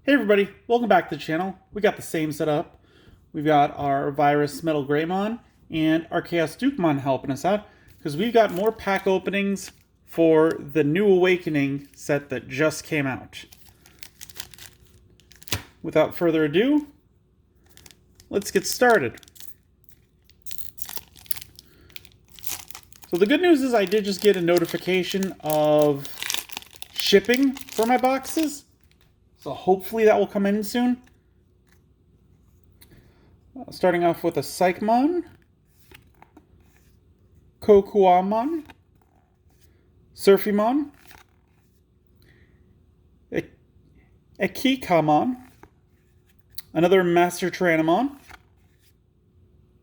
Hey everybody, welcome back to the channel. We got the same setup. We've got our Virus Metal Greymon and our Chaos Dukemon helping us out because we've got more pack openings for the New Awakening set that just came out. Without further ado, let's get started. So the good news is I did just get a notification of shipping for my boxes. So hopefully that will come in soon. Starting off with a Psychmon, Kokuamon, Surfymon, Ekikamon, another Master Tyrannomon,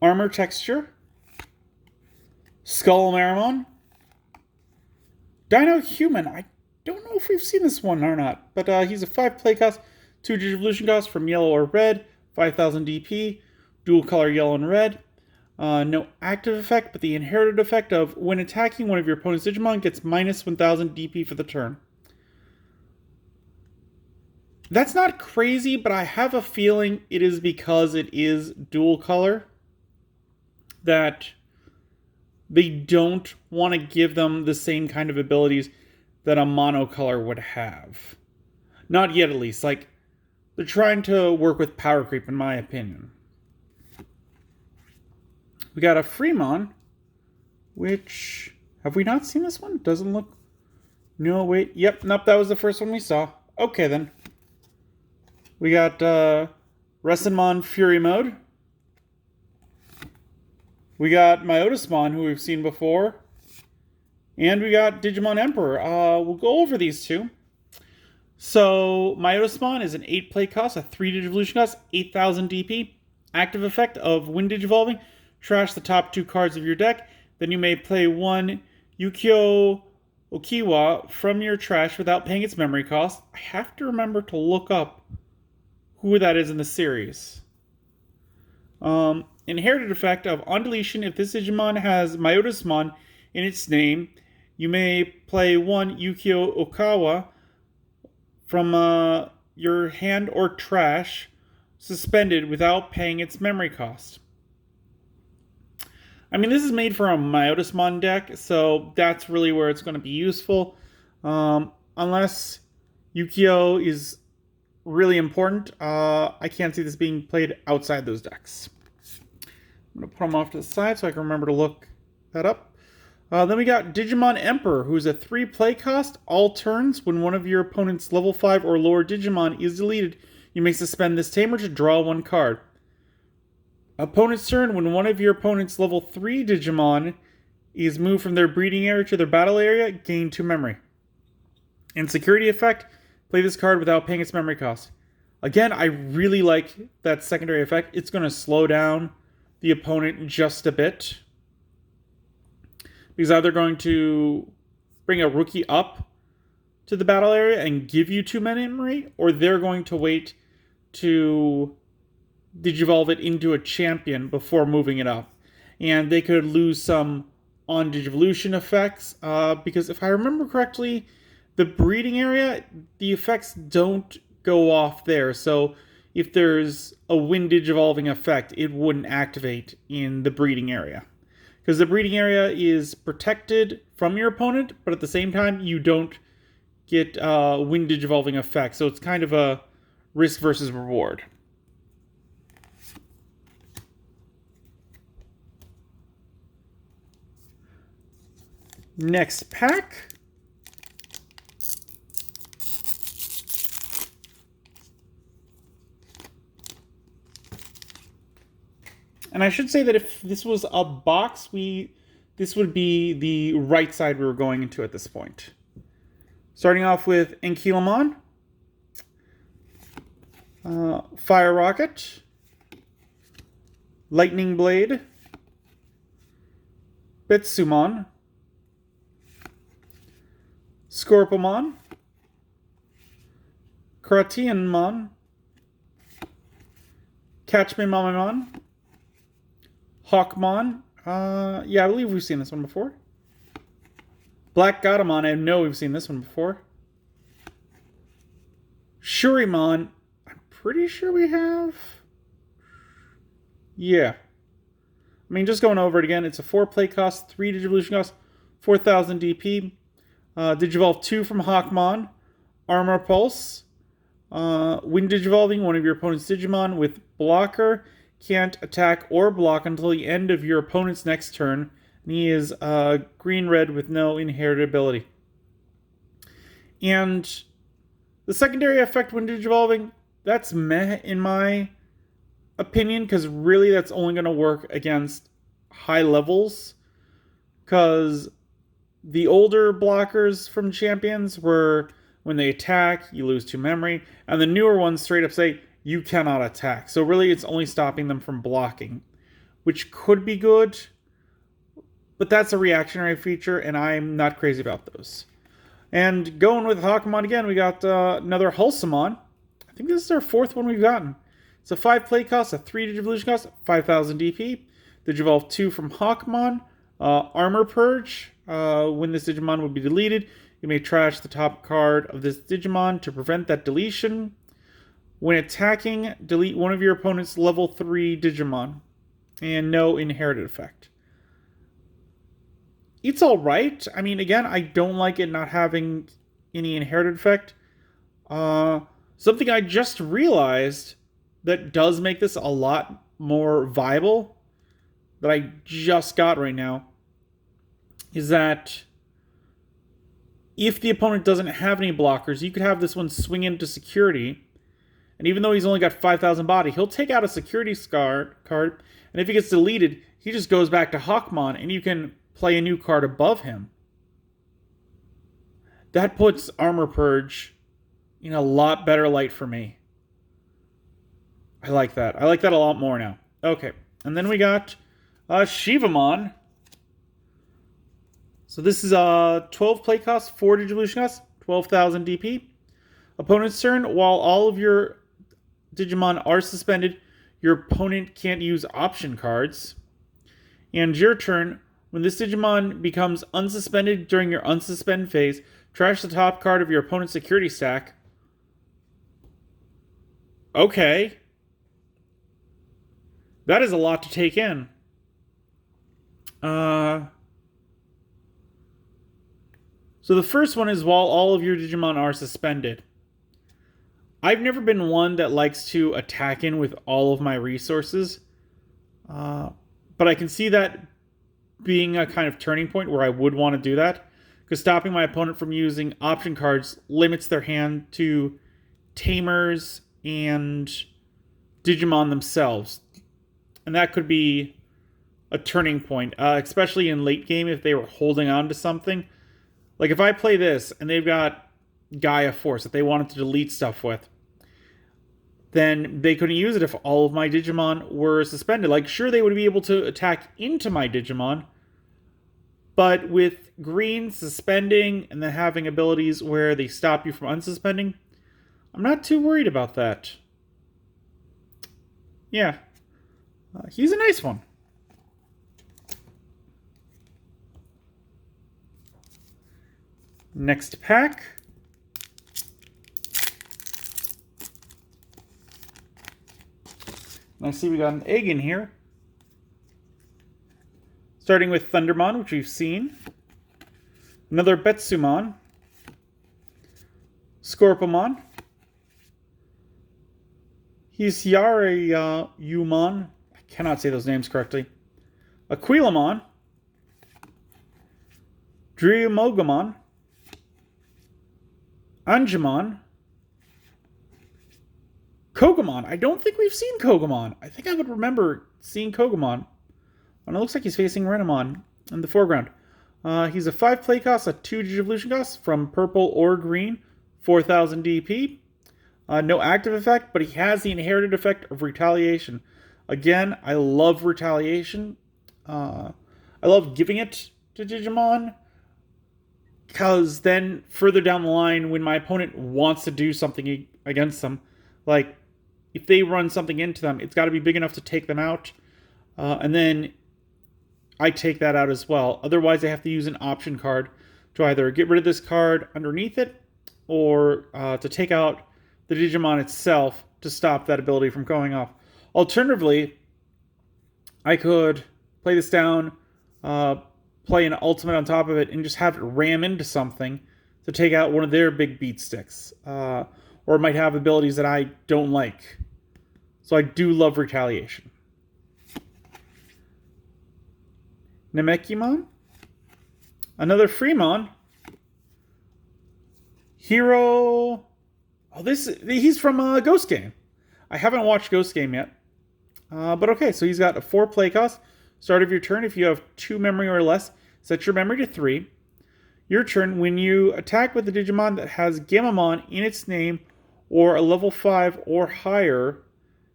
Armor Texture, Skullmarimon, Dino Human. I don't know if we've seen this one or not, but he's a 5 play cost, 2 Digivolution cost from yellow or red, 5000 DP, dual color yellow and red. No active effect, but the inherited effect of when attacking one of your opponent's Digimon gets minus 1000 DP for the turn. That's not crazy, but I have a feeling it is because it is dual color that they don't want to give them the same kind of abilities that a monocolor would have. Not yet, at least. Like, they're trying to work with power creep, in my opinion. We got a Fremon, which... have we not seen this one? Doesn't look... no, wait. Yep, nope, that was the first one we saw. Okay, then. We got Resinmon Fury Mode. We got Myotismon, who we've seen before. And we got Digimon Emperor. We'll go over these two. So, Myotismon is an 8 play cost, a 3 Digivolution cost, 8000 DP. Active effect of when Digivolving, trash the top 2 cards of your deck. Then you may play one Yukio Okiwa from your trash without paying its memory cost. I have to remember to look up who that is in the series. Inherited effect of on deletion, if this Digimon has Myotismon in its name, you may play one Yukio Okawa from your hand or trash suspended without paying its memory cost. I mean, this is made for a Myotismon deck, so that's really where it's going to be useful. Unless Yukio is really important, I can't see this being played outside those decks. I'm going to put them off to the side so I can remember to look that up. Then we got Digimon Emperor, who's a 3 play cost. All turns, when one of your opponent's level 5 or lower Digimon is deleted, you may suspend this tamer to draw 1 card. Opponent's turn, when one of your opponent's level 3 Digimon is moved from their breeding area to their battle area, gain 2 memory. And security effect, play this card without paying its memory cost. Again, I really like that secondary effect. It's going to slow down the opponent just a bit. Because either going to bring a rookie up to the battle area and give you 2 memory, or they're going to wait to Digivolve it into a champion before moving it up. And they could lose some on Digivolution effects, because if I remember correctly, the breeding area, the effects don't go off there. So if there's a Wind Digivolving effect, it wouldn't activate in the breeding area. Because the breeding area is protected from your opponent, but at the same time, you don't get Wind Digivolving effect. So it's kind of a risk versus reward. Next pack. And I should say that if this was a box, this would be the right side we were going into at this point. Starting off with Enkilamon, Fire Rocket, Lightning Blade, Betsumon, Scorpomon, Kratianmon, Catch Me Mamamon, Hawkmon. Yeah, I believe we've seen this one before. Black Godamon, I know we've seen this one before. Shurimon, pretty sure we have. Yeah. I mean, just going over it again, it's a 4 play cost, 3 Digivolution cost, 4,000 DP. Digivolve 2 from Hawkmon, Armor Pulse. When Digivolving one of your opponent's Digimon with Blocker, can't attack or block until the end of your opponent's next turn. And he is green-red with no inherited ability. And the secondary effect when Digivolving, that's meh in my opinion, because really that's only going to work against high levels. Because the older blockers from champions were when they attack, you lose 2 memory, and the newer ones straight up say you cannot attack. So really it's only stopping them from blocking, which could be good, but that's a reactionary feature, and I'm not crazy about those. And going with Hawkmon again, we got another Hulsamon. I think this is our 4th one we've gotten. It's a 5 play cost, a 3 Digivolution cost, 5,000 DP. Digivolve 2 from Hawkmon. Armor Purge. When this Digimon would be deleted, you may trash the top card of this Digimon to prevent that deletion. When attacking, delete one of your opponent's level 3 Digimon. And no inherited effect. It's alright. I mean, again, I don't like it not having any inherited effect. Something I just realized that does make this a lot more viable, that I just got right now, is that if the opponent doesn't have any blockers, you could have this one swing into security, and even though he's only got 5,000 body, he'll take out a security card, and if he gets deleted, he just goes back to Hawkmon, and you can play a new card above him. That puts Armor Purge in a lot better light for me. I like that. I like that a lot more now. Okay, and then we got Shivamon. So this is a 12 play cost, 4 Digivolution cost, 12,000 DP. Opponent's turn, while all of your Digimon are suspended, your opponent can't use option cards. And your turn, when this Digimon becomes unsuspended during your unsuspend phase, trash the top card of your opponent's security stack. Okay. That is a lot to take in. So the first one is while all of your Digimon are suspended. I've never been one that likes to attack in with all of my resources. But I can see that being a kind of turning point where I would want to do that. Because stopping my opponent from using option cards limits their hand to Tamers and Digimon themselves. And that could be a turning point, especially in late game if they were holding on to something. Like if I play this and they've got Gaia Force that they wanted to delete stuff with, then they couldn't use it if all of my Digimon were suspended. Like, sure, they would be able to attack into my Digimon, but with green suspending and then having abilities where they stop you from unsuspending, I'm not too worried about that. Yeah. He's a nice one. Next pack. I see we got an egg in here. Starting with Thundermon, which we've seen. Another Betsumon. Scorpomon. Hisariyumon. I cannot say those names correctly. Aquilamon. Driomogamon. Angemon. Kogamon. I don't think we've seen Kogamon. I think I would remember seeing Kogamon. And it looks like he's facing Renamon in the foreground. He's a 5 play cost, a 2 Digivolution cost from purple or green, 4,000 DP. No active effect, but he has the inherited effect of Retaliation. Again, I love Retaliation. I love giving it to Digimon, because then further down the line, when my opponent wants to do something against them, like if they run something into them, it's got to be big enough to take them out. And then I take that out as well. Otherwise, I have to use an option card to either get rid of this card underneath it or to take out the Digimon itself to stop that ability from going off. Alternatively, I could play this down, uh, play an ultimate on top of it, and just have it ram into something to take out one of their big beat sticks. Or it might have abilities that I don't like. So I do love retaliation. Namekimon. Another Fremon. Hero. Oh, he's from Ghost Game. I haven't watched Ghost Game yet. But okay, so he's got a 4 play cost. Start of your turn, if you have 2 memory or less, set your memory to 3. Your turn, when you attack with a Digimon that has Gamamon in its name or a level 5 or higher,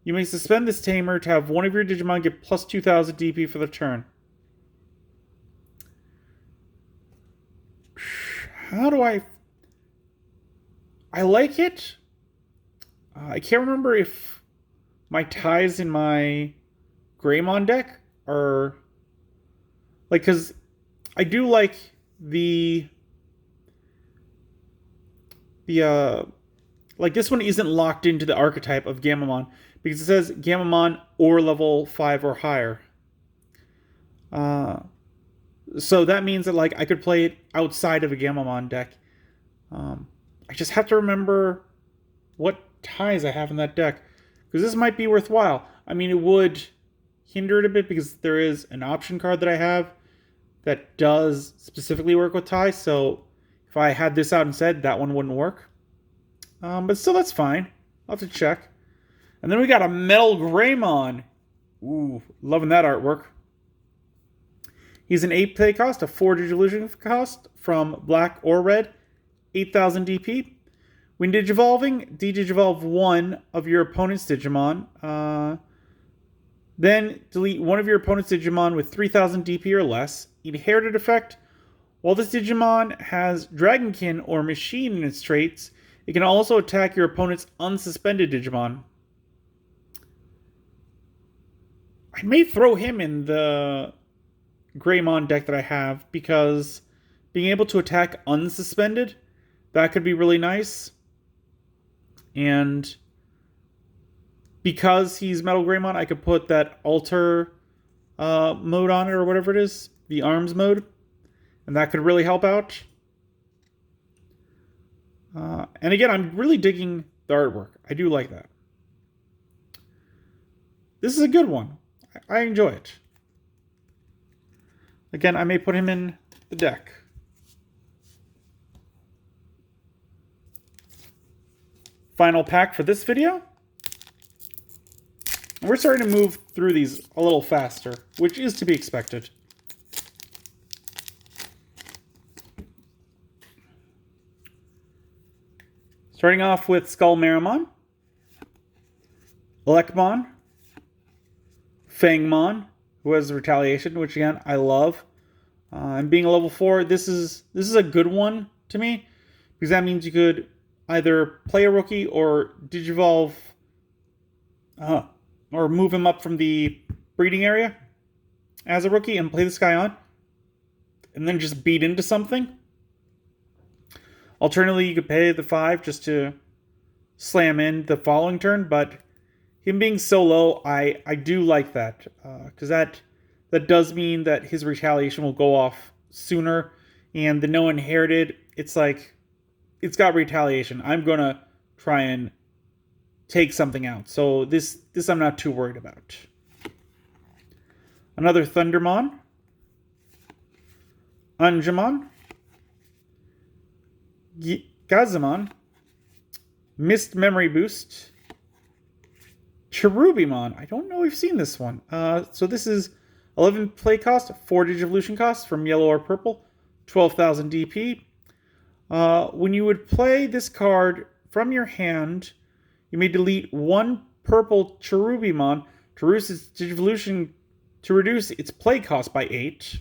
you may suspend this tamer to have one of your Digimon get plus 2000 DP for the turn. How do I like it. I can't remember if my ties in my Greymon deck are like, because I do like the like this one isn't locked into the archetype of Gamamon because it says Gamamon or level 5 or higher. So that means that like I could play it outside of a Gamamon deck. I just have to remember what ties I have in that deck, because this might be worthwhile. I mean, it would hinder it a bit because there is an option card that I have that does specifically work with ties. So if I had this out instead, that one wouldn't work. But still, that's fine. I'll have to check. And then we got a Metal Greymon. Ooh, loving that artwork. He's an 8 play cost, a 4 Digivolution cost from black or red, 8000 DP. When Digivolving, Digivolve one of your opponent's Digimon. Then delete one of your opponent's Digimon with 3000 DP or less. Inherited effect. While this Digimon has Dragonkin or Machine in its traits, it can also attack your opponent's unsuspended Digimon. I may throw him in the Greymon deck that I have, because being able to attack unsuspended, that could be really nice. And because he's Metal Greymon, I could put that Alter mode on it, or whatever it is, the Arms mode, and that could really help out. And again, I'm really digging the artwork. I do like that. This is a good one. I enjoy it. Again, I may put him in the deck. Final pack for this video. We're starting to move through these a little faster, which is to be expected. Starting off with Skull Marimon, Elekmon, Fangmon, who has Retaliation, which again I love. And being a level 4, this is a good one to me, because that means you could either play a rookie or Digivolve, or move him up from the breeding area as a rookie and play this guy on, and then just beat into something. Alternatively, you could pay the 5 just to slam in the following turn, but him being so low, I do like that, because that does mean that his retaliation will go off sooner, and the no inherited, it's like, it's got retaliation. I'm gonna try and take something out, so this I'm not too worried about. Another Thundermon, Angemon, Gazamon, Mist Memory Boost, Cherubimon. I don't know if we've seen this one. So this is 11 play cost, 4 Digivolution cost from yellow or purple, 12,000 DP. When you would play this card from your hand, you may delete one purple Cherubimon to reduce its Digivolution, to reduce its play cost by 8.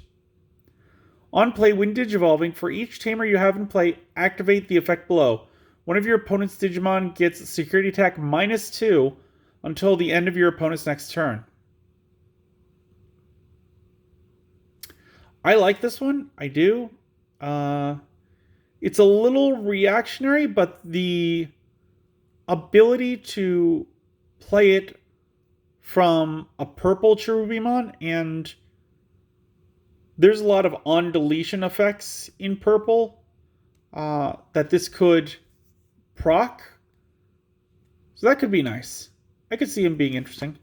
On play, when Digivolving, for each tamer you have in play, activate the effect below. One of your opponent's Digimon gets security attack -2 until the end of your opponent's next turn. I like this one. I do. It's a little reactionary, but the ability to play it from a purple Cherubimon, and there's a lot of on deletion effects in purple that this could proc. So that could be nice. I could see him being interesting.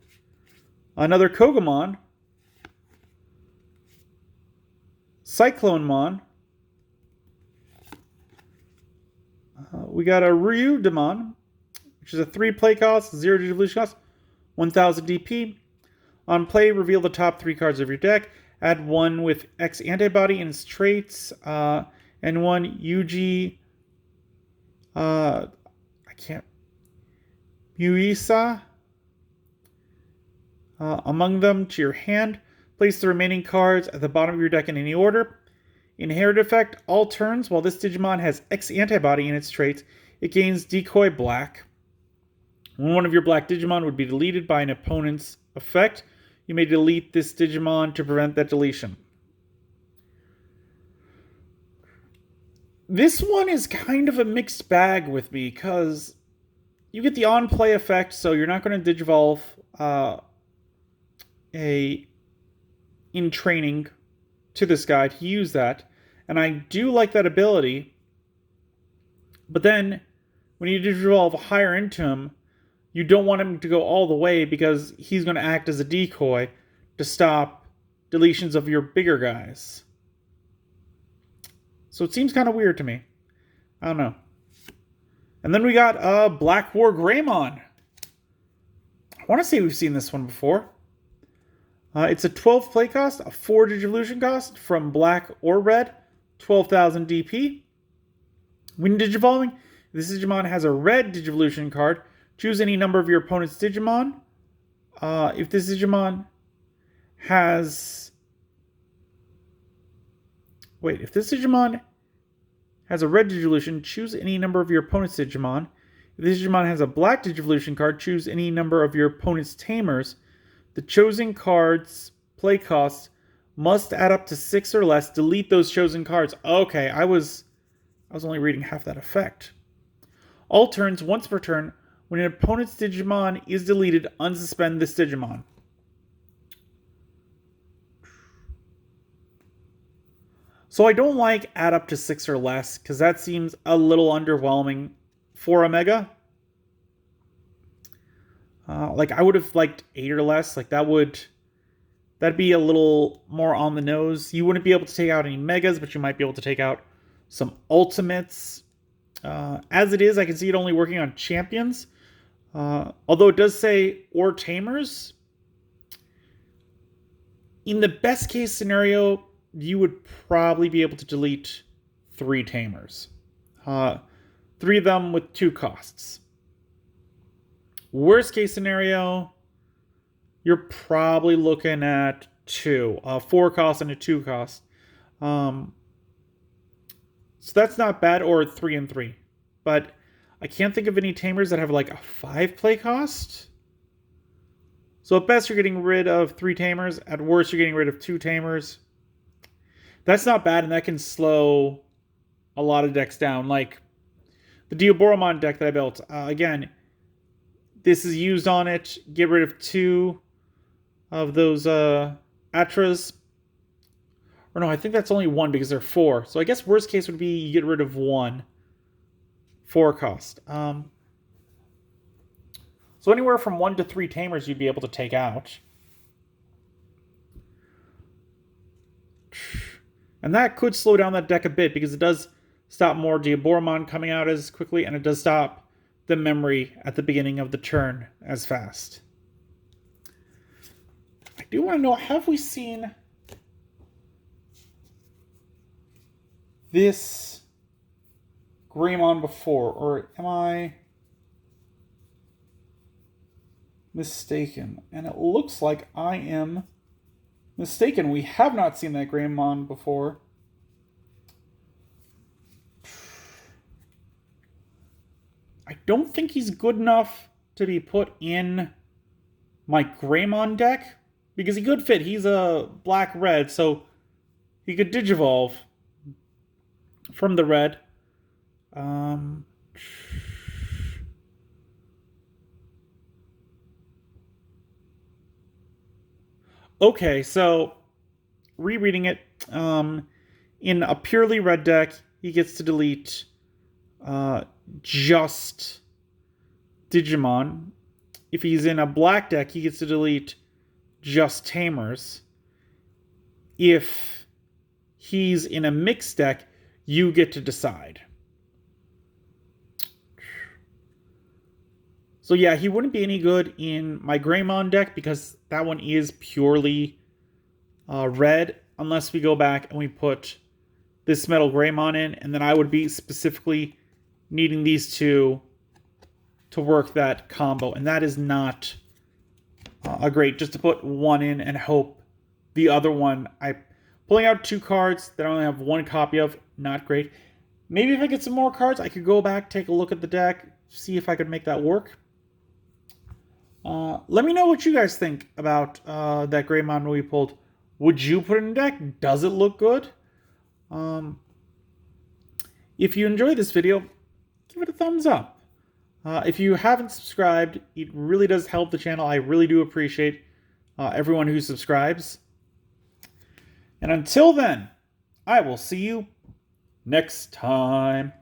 Another Kogamon, Cyclone Mon. We got a Ryudemon, which is a 3 play cost, 0 evolution cost, 1000 DP. On play, reveal the top 3 cards of your deck. Add 1 with X antibody in its traits, and 1 UG. I can't. Muisa. Among them to your hand. Place the remaining cards at the bottom of your deck in any order. Inherit effect, all turns, while this Digimon has X antibody in its traits, it gains Decoy Black. When one of your black Digimon would be deleted by an opponent's effect, you may delete this Digimon to prevent that deletion. This one is kind of a mixed bag with me, because you get the on-play effect, so you're not going to Digivolve in training to this guy to use that. And I do like that ability. But then, when you Digivolve higher into him, you don't want him to go all the way because he's going to act as a decoy to stop deletions of your bigger guys. So it seems kind of weird to me. I don't know. And then we got Black War Greymon. I want to say we've seen this one before. It's a 12 play cost, a 4 Digivolution cost from black or red, 12,000 DP. When Digivolving, this Digimon has a red Digivolution card. Choose any number of your opponent's Digimon. If this Digimon has... if this Digimon has a red Digivolution, choose any number of your opponent's Digimon. If this Digimon has a black Digivolution card, choose any number of your opponent's Tamers. The chosen cards' play cost must add up to 6 or less. Delete those chosen cards. Okay, I was only reading half that effect. All turns, once per turn, when an opponent's Digimon is deleted, unsuspend this Digimon. So I don't like add up to 6 or less, because that seems a little underwhelming for a Mega. I would have liked 8 or less. That'd be a little more on the nose. You wouldn't be able to take out any Megas, but you might be able to take out some Ultimates. As it is, I can see it only working on Champions. Although it does say or Tamers. In the best case scenario, you would probably be able to delete 3 Tamers. 3 of them with 2 costs. Worst case scenario, you're probably looking at 2. 4 costs and a 2 cost. So that's not bad, or 3 and 3. But I can't think of any Tamers that have like a 5 play cost. So at best, you're getting rid of 3 Tamers. At worst, you're getting rid of 2 Tamers. That's not bad, and that can slow a lot of decks down. Like the Diaboromon deck that I built. Again, this is used on it. Get rid of 2 of those Atras. Or no, I think that's only 1 because they're 4. So I guess worst case would be you get rid of 1. 4 cost. So anywhere from 1 to 3 Tamers you'd be able to take out. And that could slow down that deck a bit, because it does stop more Diaboromon coming out as quickly, and it does stop the memory at the beginning of the turn as fast. I do want to know, have we seen this Greymon before, or am I mistaken? And it looks like I am mistaken. We have not seen that Greymon before. I don't think he's good enough to be put in my Greymon deck, because he could fit. He's a black-red, so he could Digivolve from the red. Okay, so rereading it, in a purely red deck, he gets to delete uh, just Digimon. If he's in a black deck, he gets to delete just Tamers. If he's in a mixed deck, you get to decide. So yeah, he wouldn't be any good in my Greymon deck because that one is purely red, unless we go back and we put this Metal Greymon in, and then I would be specifically needing these two to work that combo, and that is not a great, just to put one in and hope the other one, pulling out two cards that I only have one copy of, not great. Maybe if I get some more cards, I could go back, take a look at the deck, see if I could make that work. Let me know what you guys think about that Greymon we pulled. Would you put it in a deck? Does it look good? If you enjoyed this video, give it a thumbs up. If you haven't subscribed, it really does help the channel. I really do appreciate everyone who subscribes. And until then, I will see you next time.